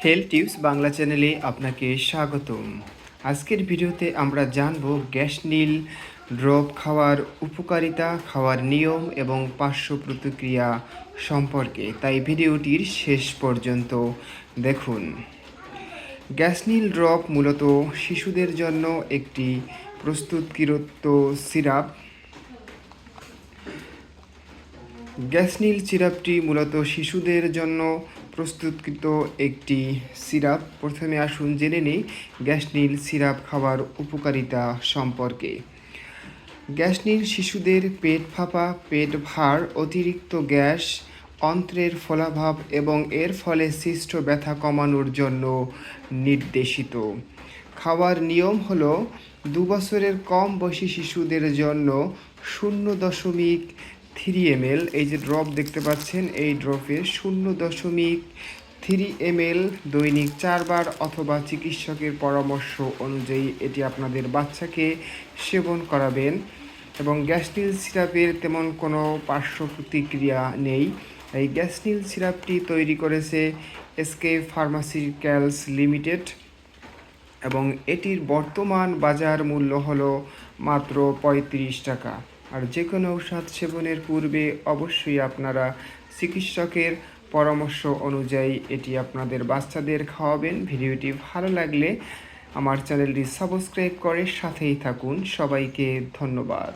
Health tips Bangla চ্যানেলে আপনাকে স্বাগতম। আজকের ভিডিওতে আমরা জানব গ্যাসনীল ড্রপ খাওয়ার উপকারিতা, খাওয়ার নিয়ম এবং পার্শ্ব প্রতিক্রিয়া সম্পর্কে, তাই ভিডিওটির শেষ পর্যন্ত দেখুন। গ্যাসনীল ড্রপ মূলত শিশুদের জন্য একটি প্রস্তুতকৃত সিরাপ। গ্যাসনীল সিরাপটি মূলত শিশুদের জন্য প্রস্তুতকৃত একটি সিরাপ। প্রথমে আসুন জেনে নিই গ্যাসনীল সিরাপ খাওয়ার উপকারিতা সম্পর্কে। গ্যাসনীল শিশুদের পেট ফাঁপা, পেট ভার, অতিরিক্ত গ্যাস, অন্ত্রের ফোলাভাব এবং এর ফলে সৃষ্ট ব্যথা কমানোর জন্য নির্দেশিত। খাওয়ার নিয়ম হলো 2 বছরের কম বয়সী শিশুদের জন্য 0.3 ml, এই যে ড্রপ দেখতে পাচ্ছেন, এই ড্রপের 0.3 ml দৈনিক 4 বার অথবা চিকিৎসকের পরামর্শ অনুযায়ী এটি আপনাদের বাচ্চাকে সেবন করাবেন। এবং গ্যাসনীল সিরাপের তেমন কোনো পার্শ্ব প্রতিক্রিয়া নেই। এই গ্যাসনীল সিরাপটি তৈরি করেছে এসকে ফার্মাসিউটিক্যালস লিমিটেড এবং এটির বর্তমান বাজার মূল্য হলো মাত্র 35 টাকা। আর যে কোনো ঔষধ সেবনের পূর্বে অবশ্যই আপনারা চিকিৎসকের পরামর্শ অনুযায়ী এটি আপনাদের বাচ্চাদের খাওয়াবেন। ভিডিওটি ভালো লাগলে আমার চ্যানেলটি সাবস্ক্রাইব করে সাথেই থাকুন। সবাইকে ধন্যবাদ।